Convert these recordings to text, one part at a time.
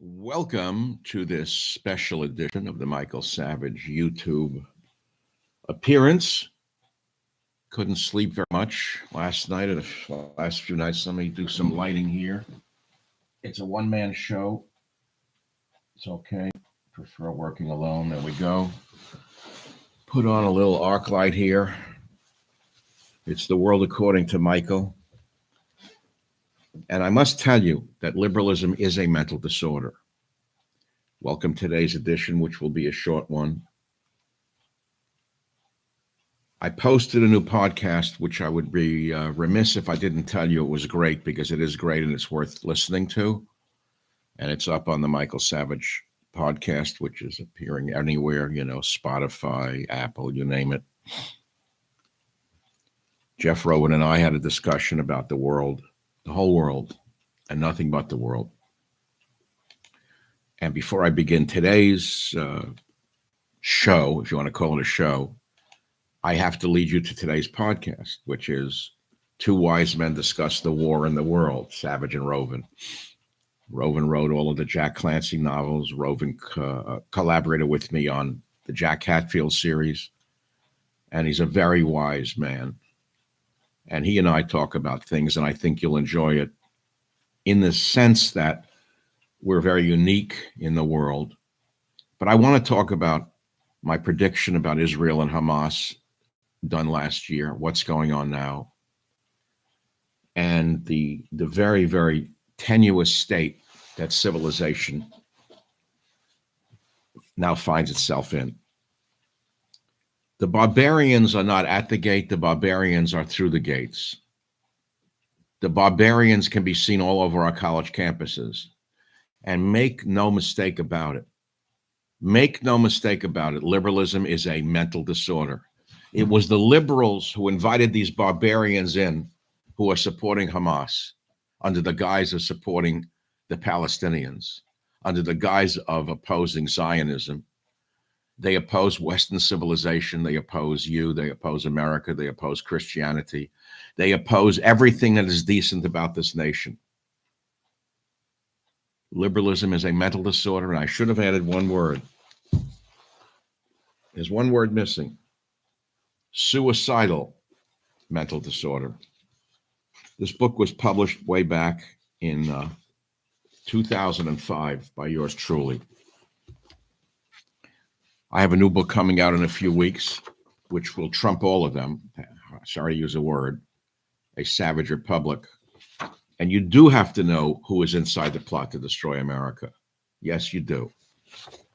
Welcome to this special edition of the Michael Savage YouTube appearance. Couldn't sleep very much last night or the last few nights. Let me do some lighting here. It's a one-man show. It's okay. Prefer working alone. There we go. Put on a little arc light here. It's the world according to Michael. And I must tell you that liberalism is a mental disorder. Welcome to today's edition, which will be a short one. I posted a new podcast, which I would be remiss if I didn't tell you it was great, because it is great and it's worth listening to. And it's up on the Michael Savage podcast, which is appearing anywhere, Spotify, Apple, you name it. Jeff Rowan and I had a discussion about the world, the whole world, and nothing but the world. And before I begin today's show, if you want to call it a show, I have to lead you to today's podcast, which is Two Wise Men Discuss the War in the World, Savage and Rowan. Rowan wrote all of the Jack Clancy novels. Rowan collaborated with me on the Jack Hatfield series, and he's a very wise man. And he and I talk about things, and I think you'll enjoy it in the sense that we're very unique in the world. But I want to talk about my prediction about Israel and Hamas done last year, what's going on now, and the very, very tenuous state that civilization now finds itself in. The barbarians are not at the gate, the barbarians are through the gates. The barbarians can be seen all over our college campuses. And make no mistake about it. Make no mistake about it. Liberalism is a mental disorder. It was the liberals who invited these barbarians in who are supporting Hamas under the guise of supporting the Palestinians, under the guise of opposing Zionism. They oppose Western civilization. They oppose you. They oppose America. They oppose Christianity. They oppose everything that is decent about this nation. Liberalism is a mental disorder, and I should have added one word. There's one word missing. Suicidal mental disorder. This book was published way back in 2005 by yours truly. I have a new book coming out in a few weeks, which will trump all of them. Sorry to use a word. A Savage Republic. And you do have to know who is inside the plot to destroy America. Yes, you do.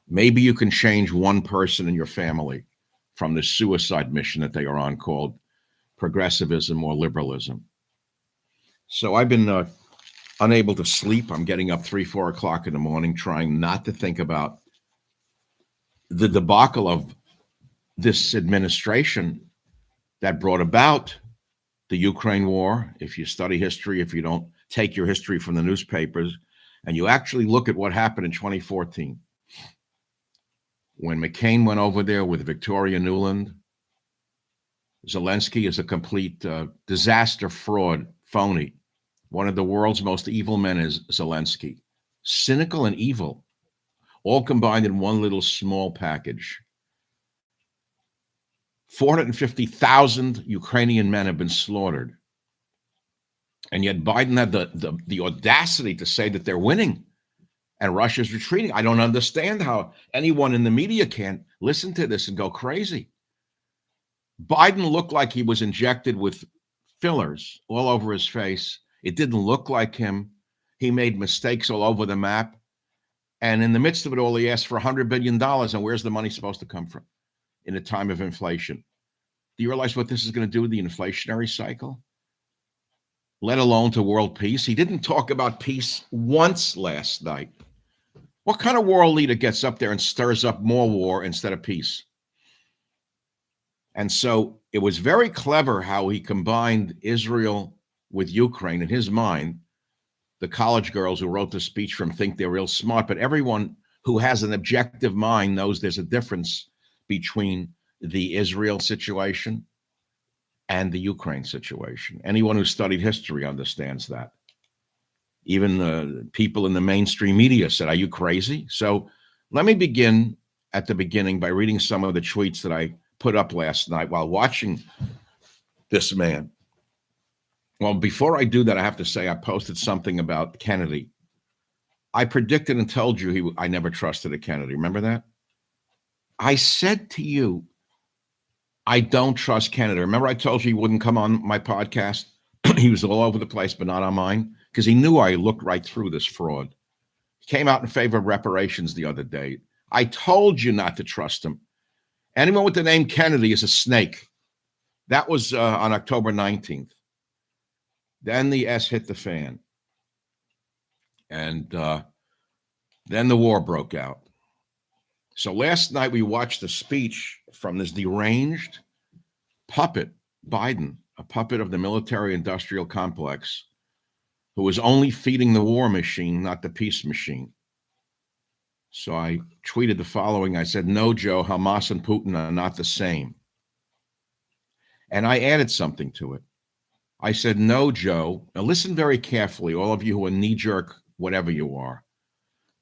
Maybe you can change one person in your family from the suicide mission that they are on, called progressivism or liberalism. So I've been unable to sleep. I'm getting up 3, 4 o'clock in the morning, trying not to think about the debacle of this administration that brought about the Ukraine war. If you study history, if you don't take your history from the newspapers, and you actually look at what happened in 2014, when McCain went over there with Victoria Nuland, Zelensky is a complete disaster, fraud, phony. One of the world's most evil men is Zelensky. Cynical and evil, all combined in one little small package. 450,000 Ukrainian men have been slaughtered. And yet Biden had the audacity to say that they're winning and Russia's retreating. I don't understand how anyone in the media can't listen to this and go crazy. Biden looked like he was injected with fillers all over his face. It didn't look like him. He made mistakes all over the map. And in the midst of it all, he asked for $100 billion. And where's the money supposed to come from in a time of inflation? Do you realize what this is going to do with the inflationary cycle? Let alone to world peace. He didn't talk about peace once last night. What kind of world leader gets up there and stirs up more war instead of peace? And so it was very clever how he combined Israel with Ukraine. In his mind, the college girls who wrote the speech from think they're real smart, but everyone who has an objective mind knows there's a difference between the Israel situation and the Ukraine situation. Anyone who studied history understands that. Even people in the mainstream media said, "Are you crazy?" So let me begin at the beginning by reading some of the tweets that I put up last night while watching this man. Well, before I do that, I have to say I posted something about Kennedy. I predicted and told you I never trusted a Kennedy. Remember that? I said to you, I don't trust Kennedy. Remember I told you he wouldn't come on my podcast? He was all over the place, but not on mine, because he knew I looked right through this fraud. He came out in favor of reparations the other day. I told you not to trust him. Anyone with the name Kennedy is a snake. That was on October 19th. Then the S hit the fan. And then the war broke out. So last night we watched a speech from this deranged puppet, Biden, a puppet of the military-industrial complex, who was only feeding the war machine, not the peace machine. So I tweeted the following. I said, "No, Joe, Hamas and Putin are not the same." And I added something to it. I said, "No, Joe." Now listen very carefully, all of you who are knee-jerk, whatever you are.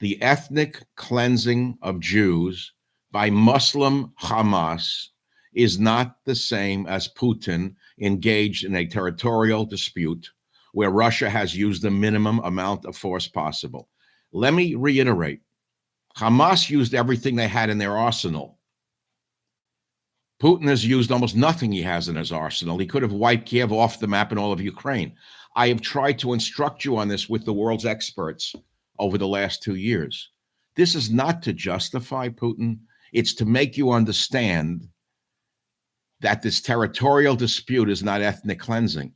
The ethnic cleansing of Jews by Muslim Hamas is not the same as Putin engaged in a territorial dispute where Russia has used the minimum amount of force possible. Let me reiterate. Hamas used everything they had in their arsenal. Putin has used almost nothing he has in his arsenal. He could have wiped Kiev off the map and all of Ukraine. I have tried to instruct you on this with the world's experts over the last 2 years. This is not to justify Putin. It's to make you understand that this territorial dispute is not ethnic cleansing.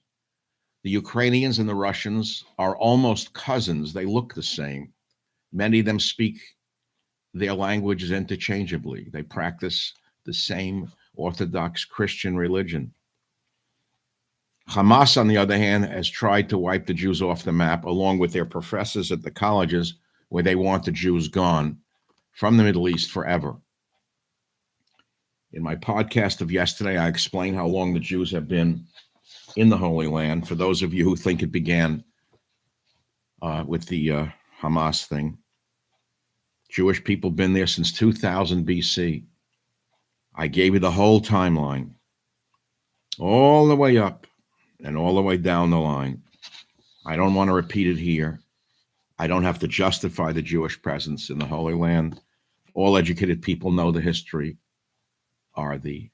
The Ukrainians and the Russians are almost cousins. They look the same. Many of them speak their languages interchangeably. They practice the same Orthodox Christian religion. Hamas, on the other hand, has tried to wipe the Jews off the map, along with their professors at the colleges where they want the Jews gone from the Middle East forever. In my podcast of yesterday, I explained how long the Jews have been in the Holy Land. For those of you who think it began with the Hamas thing, Jewish people have been there since 2000 BC. I gave you the whole timeline, all the way up and all the way down the line. I don't want to repeat it here. I don't have to justify the Jewish presence in the Holy Land. All educated people know the history, are the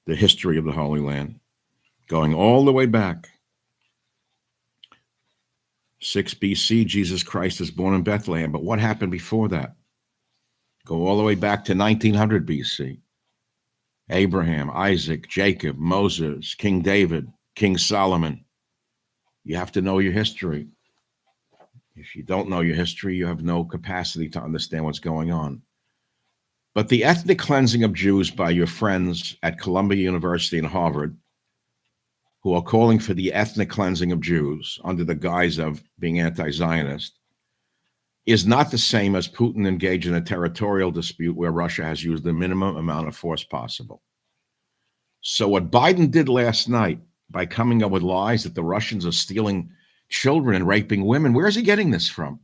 history of the Holy Land, going all the way back. 6 BC, Jesus Christ is born in Bethlehem. But what happened before that? Go all the way back to 1900 BC. Abraham, Isaac, Jacob, Moses, King David, King Solomon. You have to know your history. If you don't know your history, you have no capacity to understand what's going on. But the ethnic cleansing of Jews by your friends at Columbia University and Harvard, who are calling for the ethnic cleansing of Jews under the guise of being anti-Zionist, is not the same as Putin engaged in a territorial dispute where Russia has used the minimum amount of force possible. So what Biden did last night by coming up with lies that the Russians are stealing children and raping women, where is he getting this from?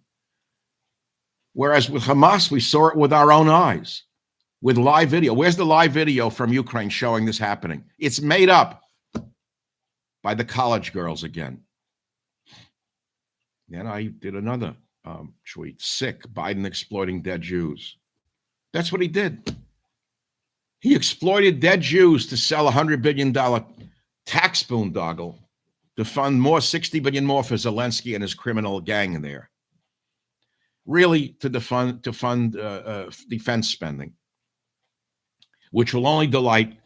Whereas with Hamas, we saw it with our own eyes, with live video. Where's the live video from Ukraine showing this happening? It's made up by the college girls again. Then I did another tweet, sick, Biden exploiting dead Jews. That's what he did. He exploited dead Jews to sell a $100 billion tax boondoggle to fund more, $60 billion more for Zelensky and his criminal gang in there. Really to fund defense spending, which will only delight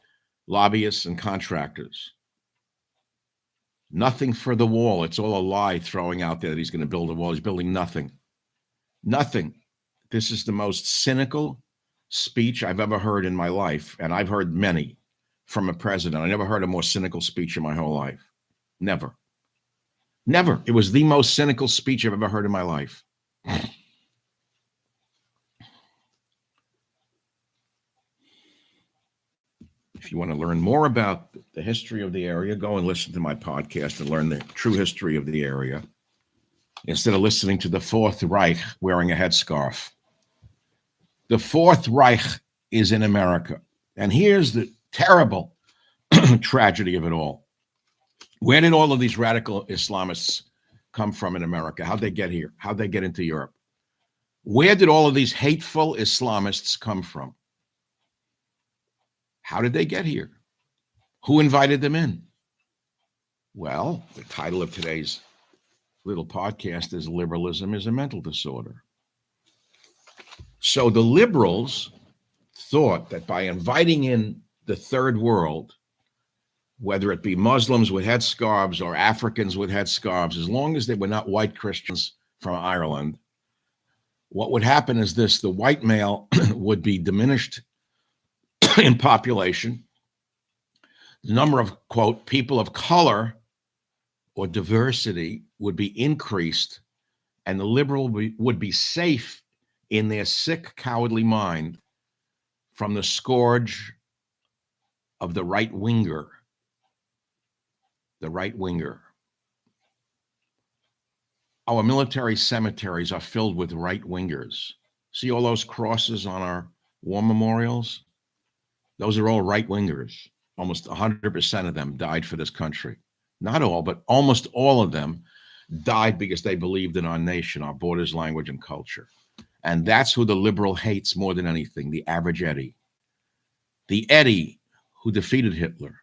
lobbyists and contractors. Nothing for the wall. It's all a lie throwing out there that he's going to build a wall. He's building nothing. Nothing. This is the most cynical speech I've ever heard in my life, and I've heard many from a president. I never heard a more cynical speech in my whole life. Never. Never. It was the most cynical speech I've ever heard in my life. If you want to learn more about the history of the area, go and listen to my podcast and learn the true history of the area. instead of listening to the Fourth Reich wearing a headscarf. The Fourth Reich is in America. And here's the terrible tragedy of it all. Where did all of these radical Islamists come from in America? How'd they get here? How'd they get into Europe? Where did all of these hateful Islamists come from? How did they get here? Who invited them in? Well, the title of today's little podcast is Liberalism is a Mental Disorder. So the liberals thought that by inviting in the third world, whether it be Muslims with headscarves or Africans with headscarves, as long as they were not white Christians from Ireland, what would happen is this: the white male would be diminished in population. The number of, quote, people of color or diversity would be increased, and the liberal would be safe in their sick, cowardly mind from the scourge of the right winger. The right winger. Our military cemeteries are filled with right wingers. See all those crosses on our war memorials? Those are all right wingers. Almost 100% of them died for this country. Not all, but almost all of them died because they believed in our nation, our borders, language, and culture. And that's who the liberal hates more than anything, the average Eddie. The Eddie who defeated Hitler.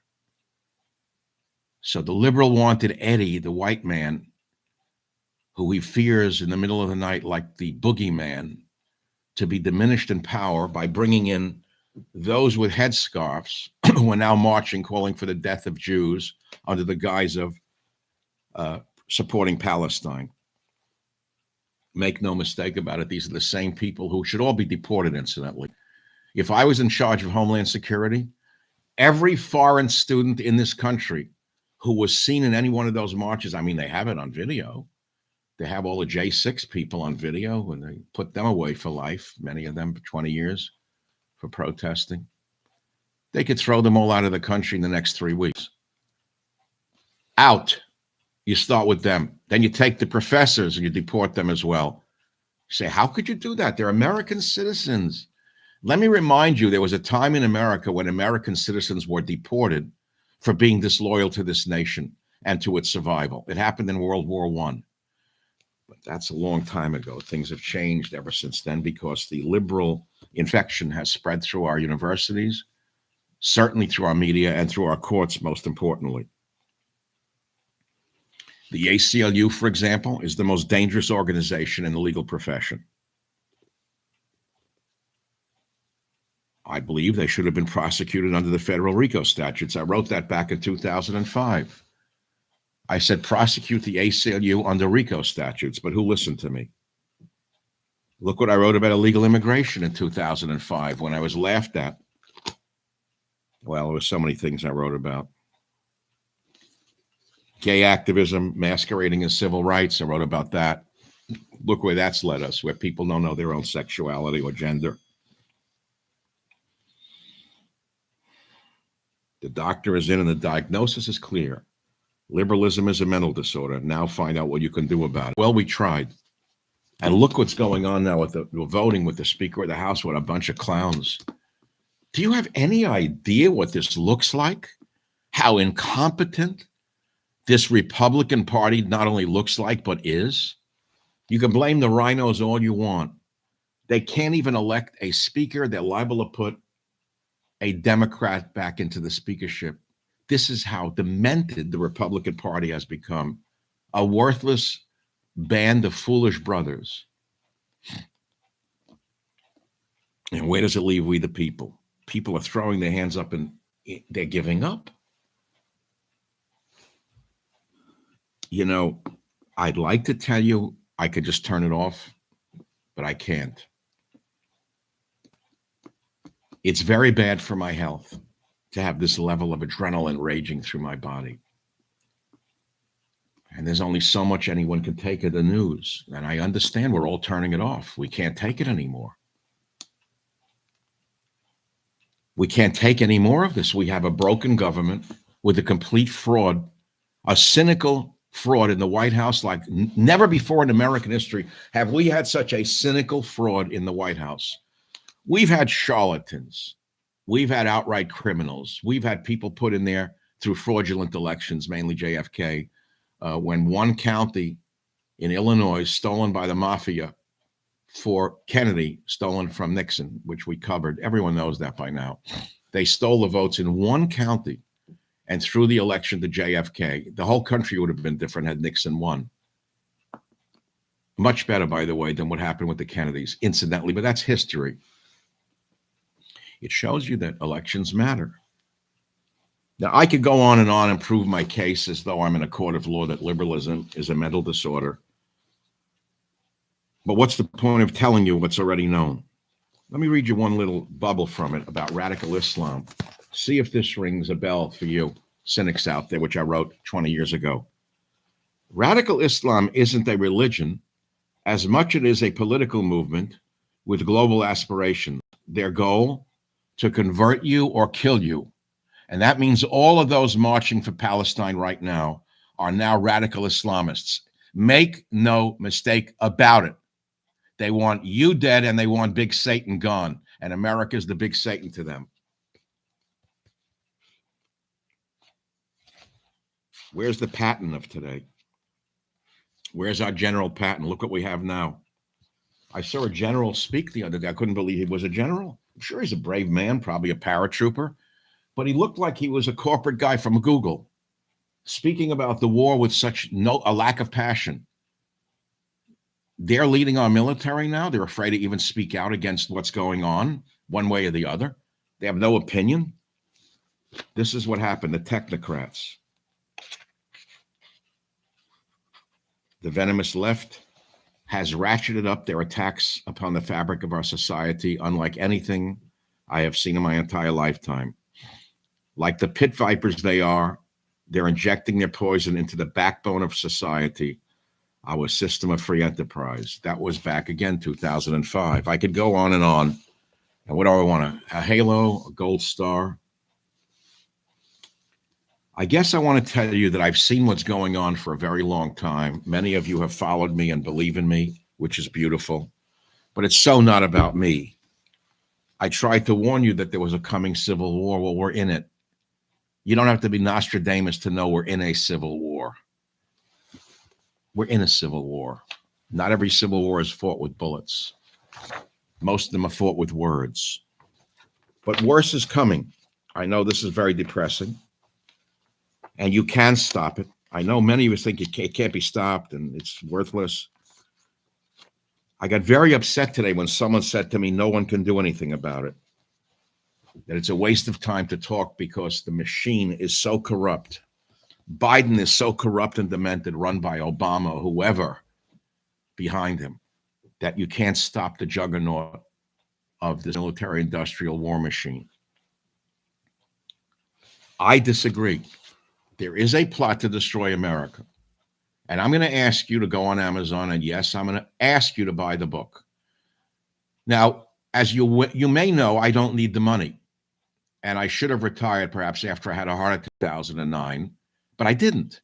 So the liberal wanted Eddie, the white man, who he fears in the middle of the night like the boogeyman, to be diminished in power by bringing in those with headscarves who are now marching, calling for the death of Jews under the guise of supporting Palestine. Make no mistake about it, these are the same people who should all be deported, incidentally. If I was in charge of Homeland Security, every foreign student in this country who was seen in any one of those marches, I mean, they have it on video. They have all the J6 people on video when they put them away for life, many of them for 20 years for protesting. They could throw them all out of the country in the next 3 weeks. Out. You start with them. Then you take the professors and you deport them as well. You say, how could you do that? They're American citizens. Let me remind you, there was a time in America when American citizens were deported for being disloyal to this nation and to its survival. It happened in World War I. But that's a long time ago. Things have changed ever since then because the liberal infection has spread through our universities, certainly through our media and through our courts, most importantly. The ACLU, for example, is the most dangerous organization in the legal profession. I believe they should have been prosecuted under the federal RICO statutes. I wrote that back in 2005. I said prosecute the ACLU under RICO statutes, but who listened to me? Look what I wrote about illegal immigration in 2005 when I was laughed at. Well, there were so many things I wrote about. Gay activism masquerading as civil rights, I wrote about that. Look where that's led us, where people don't know their own sexuality or gender. The doctor is in and the diagnosis is clear. Liberalism is a mental disorder. Now find out what you can do about it. Well, we tried. And look what's going on now with the voting with the Speaker of the House with a bunch of clowns. Do you have any idea what this looks like? How incompetent this Republican Party not only looks like, but is? You can blame the rhinos all you want. They can't even elect a speaker. They're liable to put a Democrat back into the speakership. This is how demented the Republican Party has become. A worthless band of foolish brothers. And where does it leave we the people? People are throwing their hands up and they're giving up. You know, I'd like to tell you I could just turn it off, but I can't. It's very bad for my health to have this level of adrenaline raging through my body. And there's only so much anyone can take of the news. And I understand we're all turning it off. We can't take it anymore. We can't take any more of this. We have a broken government with a complete fraud, a cynical fraud in the White House like never before in American history have we had such a cynical fraud in the White House. We've had charlatans. We've had outright criminals. We've had people put in there through fraudulent elections, mainly JFK, when one county in Illinois stolen by the mafia for Kennedy, stolen from Nixon, which we covered. Everyone knows that by now. They stole the votes in one county and threw the election to JFK. The whole country would have been different had Nixon won. Much better, by the way, than what happened with the Kennedys, incidentally, but that's history. It shows you that elections matter. Now, I could go on and prove my case as though I'm in a court of law that liberalism is a mental disorder. But what's the point of telling you what's already known? Let me read you one little bubble from it about radical Islam. See if this rings a bell for you cynics out there, which I wrote 20 years ago. Radical Islam isn't a religion as much as it is a political movement with global aspirations. Their goal, to convert you or kill you. And that means all of those marching for Palestine right now are now radical Islamists. Make no mistake about it. They want you dead and they want Big Satan gone. And America's the Big Satan to them. Where's the Patton of today? Where's our General Patton? Look what we have now. I saw a general speak the other day. I couldn't believe he was a general. I'm sure he's a brave man, probably a paratrooper, but he looked like he was a corporate guy from Google, speaking about the war with such a lack of passion. They're leading our military now. They're afraid to even speak out against what's going on, one way or the other. They have no opinion. This is what happened to technocrats. The venomous left has ratcheted up their attacks upon the fabric of our society unlike anything I have seen in my entire lifetime. Like the pit vipers they are, they're injecting their poison into the backbone of society, our system of free enterprise. That was back again, 2005. I could go on. And what do I want? A halo, a gold star? I guess I want to tell you that I've seen what's going on for a very long time. Many of you have followed me and believe in me, which is beautiful. But it's so not about me. I tried to warn you that there was a coming civil war. Well, we're in it. You don't have to be Nostradamus to know we're in a civil war. We're in a civil war. Not every civil war is fought with bullets. Most of them are fought with words. But worse is coming. I know this is very depressing. And you can stop it. I know many of us think it can't be stopped and it's worthless. I got very upset today when someone said to me, no one can do anything about it. That it's a waste of time to talk because the machine is so corrupt. Biden is so corrupt and demented, run by Obama or whoever behind him, that you can't stop the juggernaut of this military-industrial war machine. I disagree. There is a plot to destroy America. And I'm going to ask you to go on Amazon, and yes, I'm going to ask you to buy the book. Now, as you may know, I don't need the money. And I should have retired perhaps after I had a heart attack in 2009, but I didn't.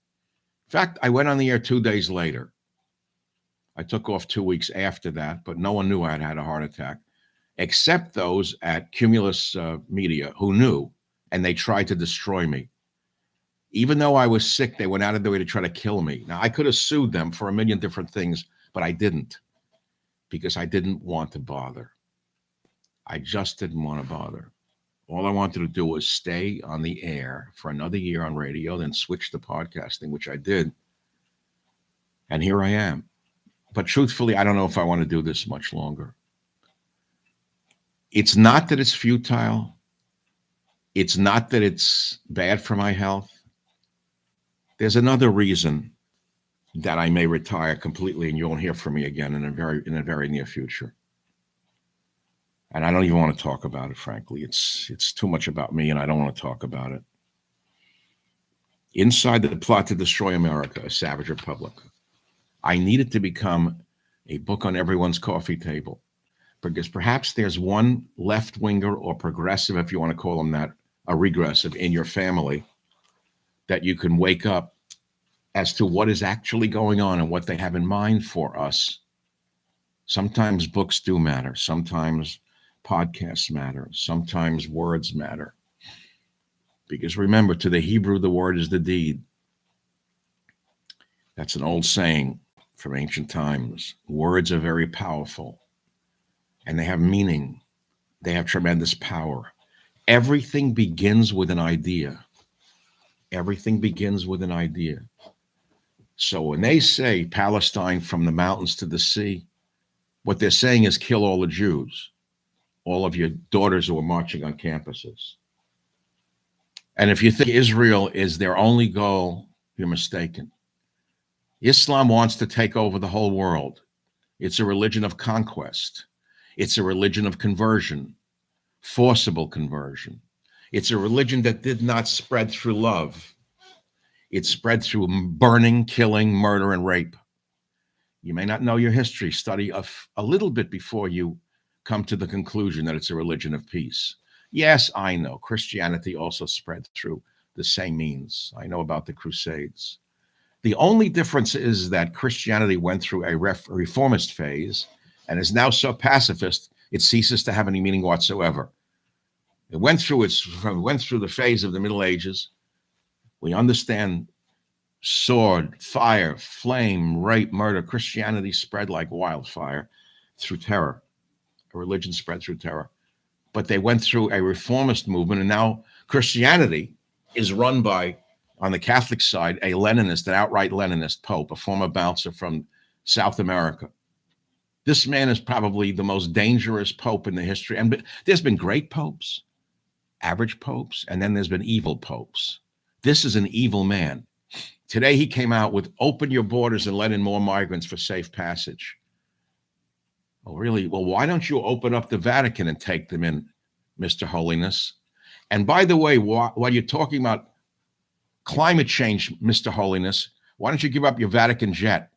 In fact, I went on the air 2 days later. I took off 2 weeks after that, but no one knew I had had a heart attack, except those at Cumulus Media who knew, and they tried to destroy me. Even though I was sick, they went out of their way to try to kill me. Now, I could have sued them for a million different things, but I didn't because I didn't want to bother. I just didn't want to bother. All I wanted to do was stay on the air for another year on radio, then switch to podcasting, which I did. And here I am. But truthfully, I don't know if I want to do this much longer. It's not that it's futile. It's not that it's bad for my health. There's another reason that I may retire completely and you won't hear from me again in a very near future. And I don't even want to talk about it, frankly. It's too much about me and I don't want to talk about it. Inside the plot to destroy America, a savage republic, I need it to become a book on everyone's coffee table because perhaps there's one left-winger or progressive, if you want to call them that, a regressive in your family that you can wake up as to what is actually going on and what they have in mind for us. Sometimes books do matter. Sometimes podcasts matter. Sometimes words matter. Because remember, to the Hebrew, the word is the deed. That's an old saying from ancient times. Words are very powerful and they have meaning. They have tremendous power. Everything begins with an idea. Everything begins with an idea. So when they say Palestine from the mountains to the sea, what they're saying is kill all the Jews, all of your daughters who are marching on campuses. And if you think Israel is their only goal, you're mistaken. Islam wants to take over the whole world. It's a religion of conquest. It's a religion of conversion, forcible conversion. It's a religion that did not spread through love. It spread through burning, killing, murder, and rape. You may not know your history. Study a little bit before you come to the conclusion that it's a religion of peace. Yes, I know. Christianity also spread through the same means. I know about the Crusades. The only difference is that Christianity went through a reformist phase and is now so pacifist, it ceases to have any meaning whatsoever. It went through the phase of the Middle Ages. We understand sword, fire, flame, rape, murder. Christianity spread like wildfire through terror. A religion spread through terror. But they went through a reformist movement, and now Christianity is run by, on the Catholic side, a Leninist, an outright Leninist pope, a former bouncer from South America. This man is probably the most dangerous pope in the history. And there's been great popes, average popes, and then there's been evil popes. This is an evil man. Today he came out with open your borders and let in more migrants for safe passage. Oh, really? Well, why don't you open up the Vatican and take them in, Mr. Holiness? And by the way, while you're talking about climate change, Mr. Holiness, why don't you give up your Vatican jet?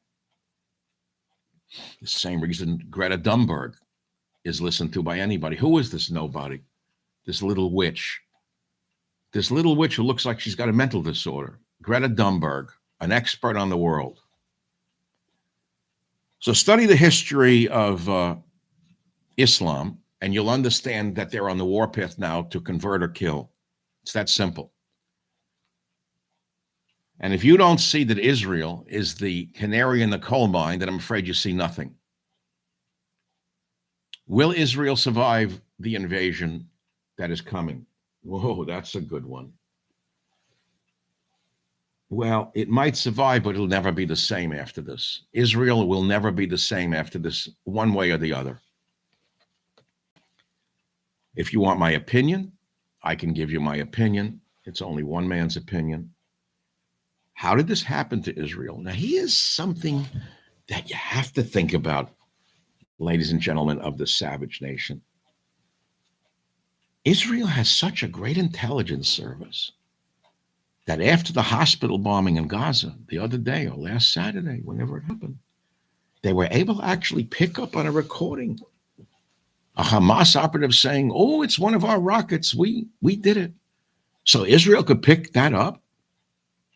The same reason Greta Thunberg is listened to by anybody. Who is this nobody? This little witch. This little witch who looks like she's got a mental disorder. Greta Thunberg, an expert on the world. So study the history of Islam, and you'll understand that they're on the warpath now to convert or kill. It's that simple. And if you don't see that Israel is the canary in the coal mine, then I'm afraid you see nothing. Will Israel survive the invasion that is coming? Whoa, that's a good one. Well, it might survive, but it'll never be the same after this. Israel will never be the same after this, one way or the other. If you want my opinion, I can give you my opinion. It's only one man's opinion. How did this happen to Israel? Now, here's something that you have to think about, ladies and gentlemen of the savage nation. Israel has such a great intelligence service that after the hospital bombing in Gaza the other day or last Saturday, whenever it happened, they were able to actually pick up on a recording, a Hamas operative saying, oh, it's one of our rockets. We did it. So Israel could pick that up.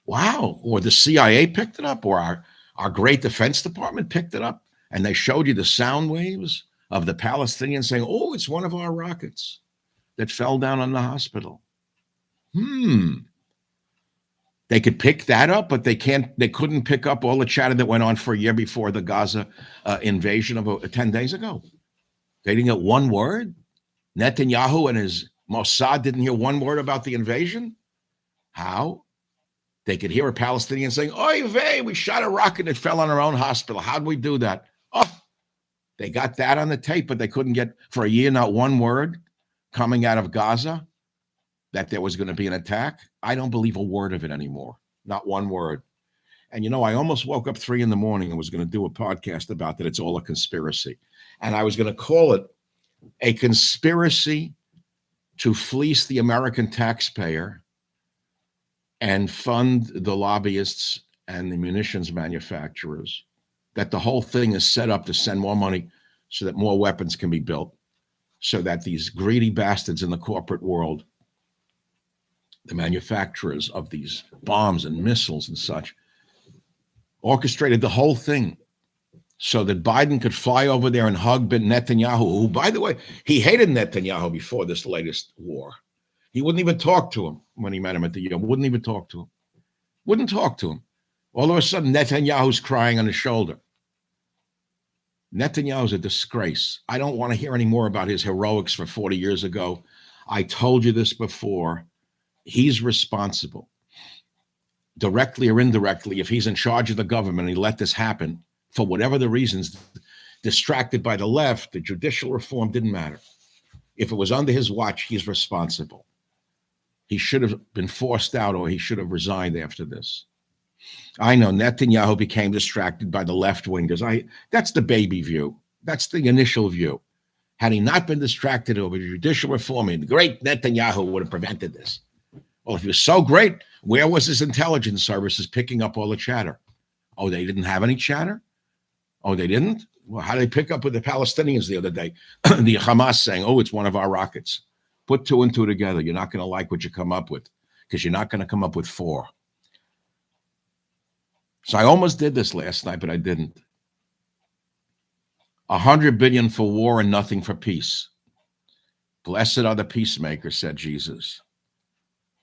Wow. Or the CIA picked it up, or our great Defense Department picked it up, and they showed you the sound waves of the Palestinians saying, oh, it's one of our rockets that fell down on the hospital. They could pick that up, but they couldn't pick up all the chatter that went on for a year before the Gaza invasion of 10 days ago. They didn't get one word. Netanyahu and his Mossad didn't hear one word about the invasion. How? They could hear a Palestinian saying, oy vey, we shot a rocket that fell on our own hospital. How'd we do that? Oh, they got that on the tape, but they couldn't get, for a year, not one word coming out of Gaza that there was going to be an attack. I don't believe a word of it anymore. Not one word. And, I almost woke up 3 a.m. and was going to do a podcast about that. It's all a conspiracy. And I was going to call it a conspiracy to fleece the American taxpayer and fund the lobbyists and the munitions manufacturers, that the whole thing is set up to send more money so that more weapons can be built, so that these greedy bastards in the corporate world, the manufacturers of these bombs and missiles and such, orchestrated the whole thing so that Biden could fly over there and hug Netanyahu, who, by the way, he hated Netanyahu before this latest war. He wouldn't even talk to him when he met him at the UN. Wouldn't even talk to him. Wouldn't talk to him. All of a sudden, Netanyahu's crying on his shoulder. Netanyahu's a disgrace. I don't want to hear any more about his heroics for 40 years ago. I told you this before. He's responsible, directly or indirectly, if he's in charge of the government and he let this happen, for whatever the reasons, distracted by the left, the judicial reform didn't matter. If it was under his watch, he's responsible. He should have been forced out, or he should have resigned after this. I know Netanyahu became distracted by the left wingers. That's the baby view. That's the initial view. Had he not been distracted over judicial reform, the great Netanyahu would have prevented this. Well, if he was so great, where was his intelligence services picking up all the chatter? Oh, they didn't have any chatter? Oh, they didn't? Well, how did they pick up with the Palestinians the other day? The Hamas saying, oh, it's one of our rockets. Put two and two together. You're not going to like what you come up with, because you're not going to come up with four. So I almost did this last night, but I didn't. 100 billion for war and nothing for peace. Blessed are the peacemakers, said Jesus.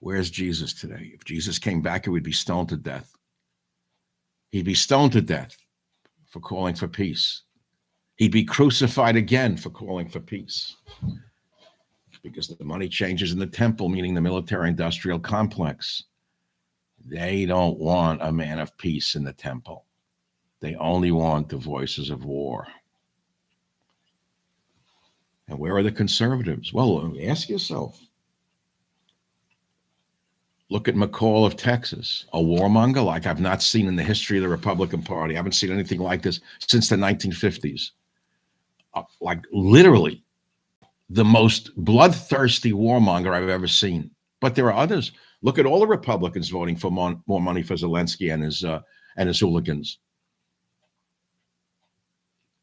Where's Jesus today? If Jesus came back, he would be stoned to death. He'd be stoned to death for calling for peace. He'd be crucified again for calling for peace. Because the money changers in the temple, meaning the military-industrial complex, they don't want a man of peace in the temple. They only want the voices of war. And where are the conservatives? Well, ask yourself. Look at McCall of Texas, a warmonger like I've not seen in the history of the Republican Party. I haven't seen anything like this since the 1950s. Like literally the most bloodthirsty warmonger I've ever seen. But there are others. Look at all the Republicans voting for more money for Zelensky and his hooligans.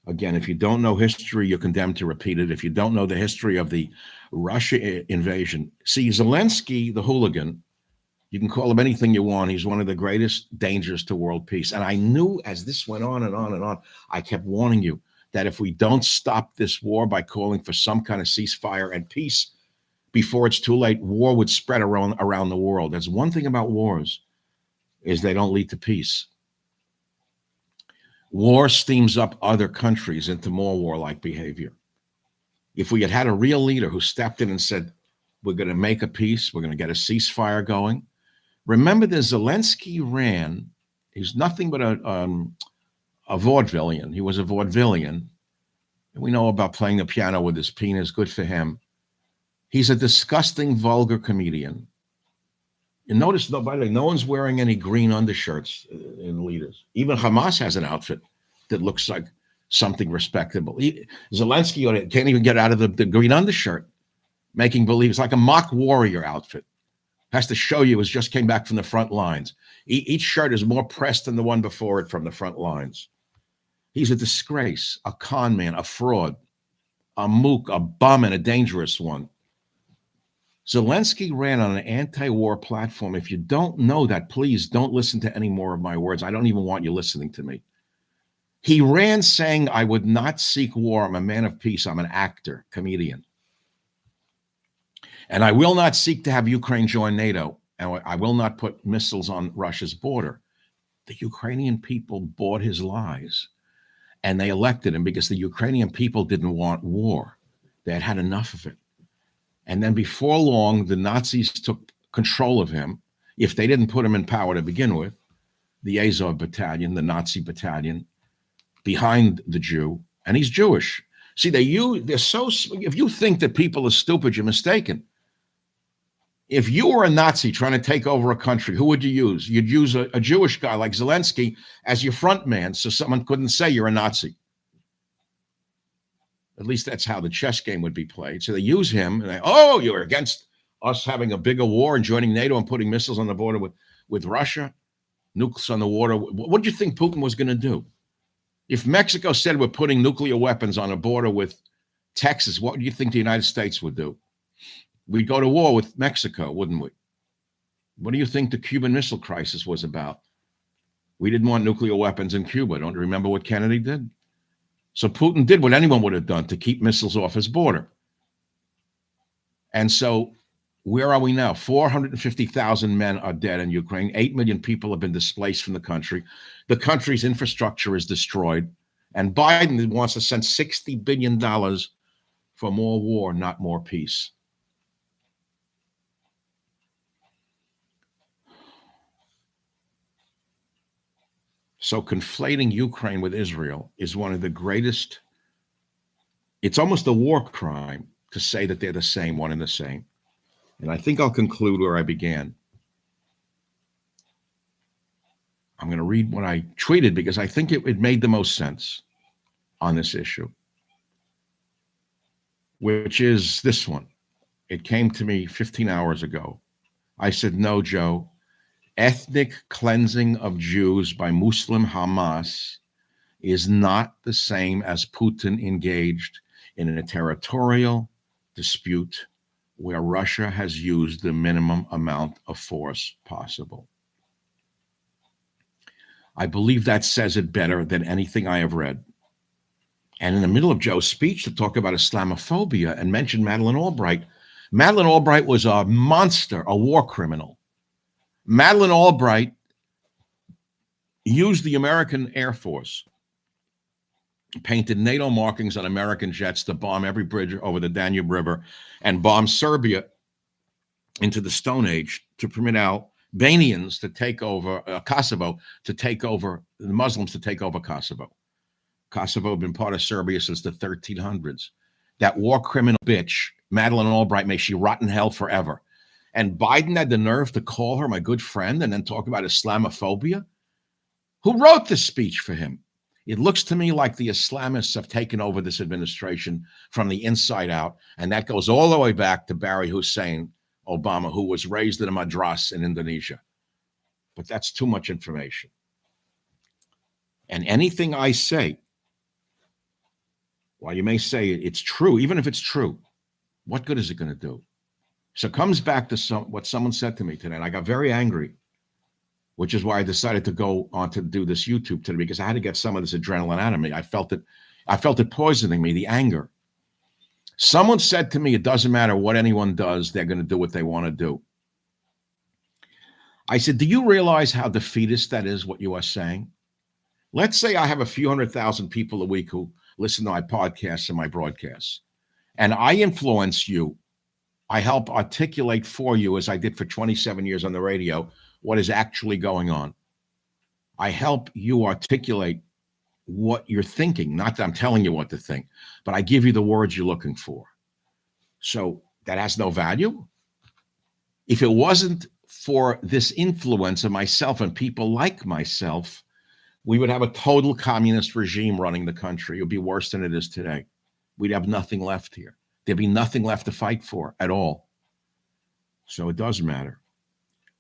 Again, if you don't know history, you're condemned to repeat it. If you don't know the history of the Russia invasion, see, Zelensky, the hooligan, you can call him anything you want. He's one of the greatest dangers to world peace. And I knew as this went on and on and on, I kept warning you that if we don't stop this war by calling for some kind of ceasefire and peace before it's too late, war would spread around the world. There's one thing about wars, is they don't lead to peace. War steams up other countries into more warlike behavior. If we had had a real leader who stepped in and said, we're going to make a peace, we're going to get a ceasefire going. Remember that Zelensky ran, he's nothing but a vaudevillian. He was a vaudevillian. And we know about playing the piano with his penis, good for him. He's a disgusting, vulgar comedian. And notice, by the way, no one's wearing any green undershirts in leaders. Even Hamas has an outfit that looks like something respectable. Zelensky can't even get out of the green undershirt, making believe it's like a mock warrior outfit. Has to show you it just came back from the front lines. Each shirt is more pressed than the one before it from the front lines. He's a disgrace, a con man, a fraud, a mook, a bum, and a dangerous one. Zelensky ran on an anti-war platform. If you don't know that, please don't listen to any more of my words. I don't even want you listening to me. He ran saying, I would not seek war. I'm a man of peace. I'm an actor, comedian. And I will not seek to have Ukraine join NATO. And I will not put missiles on Russia's border. The Ukrainian people bought his lies. And they elected him because the Ukrainian people didn't want war. They had had enough of it. And then before long, the Nazis took control of him. If they didn't put him in power to begin with, the Azov battalion, the Nazi battalion, behind the Jew, and he's Jewish. See, they're so, if you think that people are stupid, you're mistaken. If you were a Nazi trying to take over a country, who would you use? You'd use a Jewish guy like Zelensky as your front man so someone couldn't say you're a Nazi. At least that's how the chess game would be played. So they use him, and you're against us having a bigger war and joining NATO and putting missiles on the border with Russia, nukes on the water. What do you think Putin was going to do? If Mexico said we're putting nuclear weapons on a border with Texas, what do you think the United States would do? We'd go to war with Mexico, wouldn't we? What do you think the Cuban Missile Crisis was about? We didn't want nuclear weapons in Cuba. Don't you remember what Kennedy did? So Putin did what anyone would have done to keep missiles off his border. And so where are we now? 450,000 men are dead in Ukraine. 8 million people have been displaced from the country. The country's infrastructure is destroyed. And Biden wants to send $60 billion for more war, not more peace. So conflating Ukraine with Israel is one of the greatest, it's almost a war crime to say that they're the same, one and the same. And I think I'll conclude where I began. I'm going to read what I tweeted because I think it made the most sense on this issue, which is this one. It came to me 15 hours ago. I said, no, Joe, ethnic cleansing of Jews by Muslim Hamas is not the same as Putin engaged in a territorial dispute where Russia has used the minimum amount of force possible. I believe that says it better than anything I have read. And in the middle of Joe's speech to talk about Islamophobia and mention Madeleine Albright. Madeleine Albright was a monster, a war criminal. Madeleine Albright used the American Air Force, painted NATO markings on American jets to bomb every bridge over the Danube River and bomb Serbia into the Stone Age to permit Albanians to take over Kosovo, to take over the Muslims, to take over Kosovo. Kosovo had been part of Serbia since the 1300s. That war criminal bitch, Madeleine Albright, may she rot in hell forever. And Biden had the nerve to call her my good friend and then talk about Islamophobia. Who wrote this speech for him? It looks to me like the Islamists have taken over this administration from the inside out, and that goes all the way back to Barry Hussein Obama, who was raised in a madras in Indonesia. But that's too much information. And anything I say, while you may say it's true, even if it's true, what good is it going to do? So it comes back to what someone said to me today, and I got very angry, which is why I decided to go on to do this YouTube today, because I had to get some of this adrenaline out of me. I felt it poisoning me, the anger. Someone said to me, it doesn't matter what anyone does, they're going to do what they want to do. I said, do you realize how defeatist that is, what you are saying? Let's say I have a few 100,000 people a week who listen to my podcasts and my broadcasts, and I influence you. I help articulate for you, as I did for 27 years on the radio, what is actually going on. I help you articulate what you're thinking. Not that I'm telling you what to think, but I give you the words you're looking for. So that has no value. If it wasn't for this influence of myself and people like myself, we would have a total communist regime running the country. It would be worse than it is today. We'd have nothing left here. There'd be nothing left to fight for at all. So it does matter.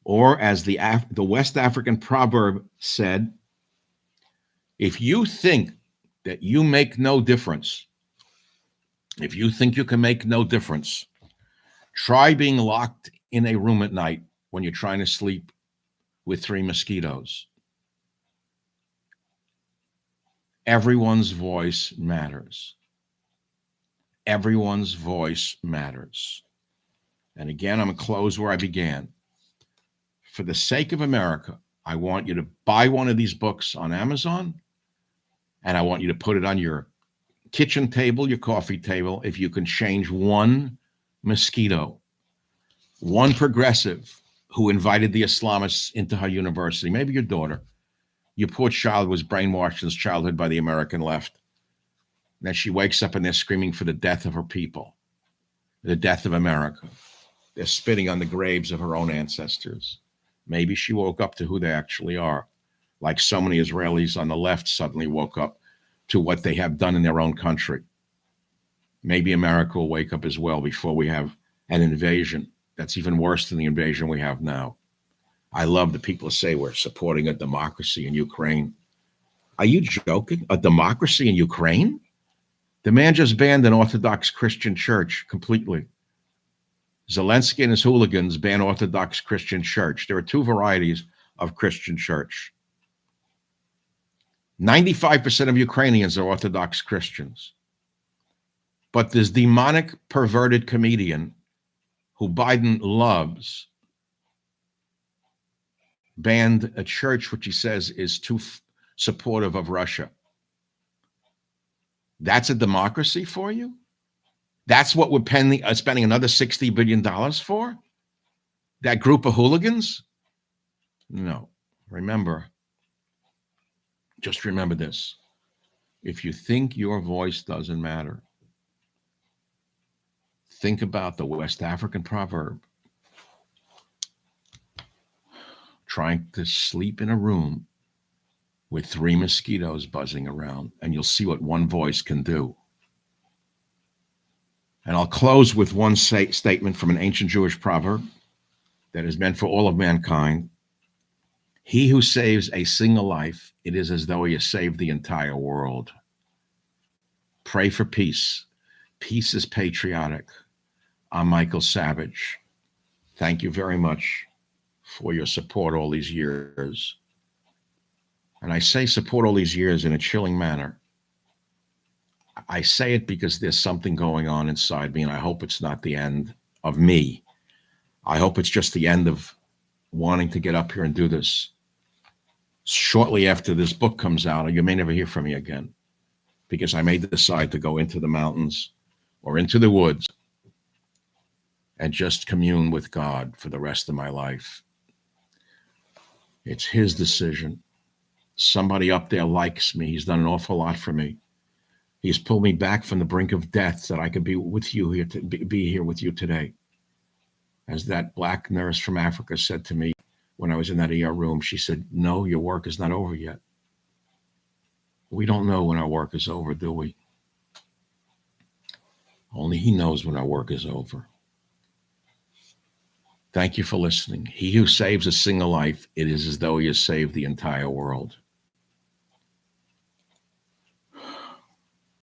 Or as the West African proverb said, if you think that you make no difference, if you think you can make no difference, try being locked in a room at night when you're trying to sleep with 3 mosquitoes. Everyone's voice matters. Everyone's voice matters. And again, I'm going to close where I began. For the sake of America, I want you to buy one of these books on Amazon, and I want you to put it on your kitchen table, your coffee table, if you can change one mosquito, one progressive who invited the Islamists into her university, maybe your daughter. Your poor child was brainwashed in his childhood by the American left. Then she wakes up and they're screaming for the death of her people, the death of America. They're spitting on the graves of her own ancestors. Maybe she woke up to who they actually are, like so many Israelis on the left suddenly woke up to what they have done in their own country. Maybe America will wake up as well before we have an invasion that's even worse than the invasion we have now. I love the people say we're supporting a democracy in Ukraine. Are you joking? A democracy in Ukraine? The man just banned an Orthodox Christian church completely. Zelensky and his hooligans ban Orthodox Christian church. There are 2 varieties of Christian church. 95% of Ukrainians are Orthodox Christians. But this demonic, perverted comedian who Biden loves banned a church which he says is too supportive of Russia. That's a democracy for you? That's what we're spending another $60 billion for? That group of hooligans? No. Just remember this. If you think your voice doesn't matter, think about the West African proverb. Trying to sleep in a room with 3 mosquitoes buzzing around, and you'll see what one voice can do. And I'll close with one statement from an ancient Jewish proverb that is meant for all of mankind. He who saves a single life, it is as though he has saved the entire world. Pray for peace. Peace is patriotic. I'm Michael Savage. Thank you very much for your support all these years. And I say support all these years in a chilling manner. I say it because there's something going on inside me, and I hope it's not the end of me. I hope it's just the end of wanting to get up here and do this. Shortly after this book comes out, you may never hear from me again, because I may decide to go into the mountains or into the woods and just commune with God for the rest of my life. It's his decision. Somebody up there likes me. He's done an awful lot for me. He's pulled me back from the brink of death so that I could be with you here, be here with you today. As that black nurse from Africa said to me when I was in that ER room, she said, "No, your work is not over yet." We don't know when our work is over, do we? Only he knows when our work is over. Thank you for listening. He who saves a single life, it is as though he has saved the entire world.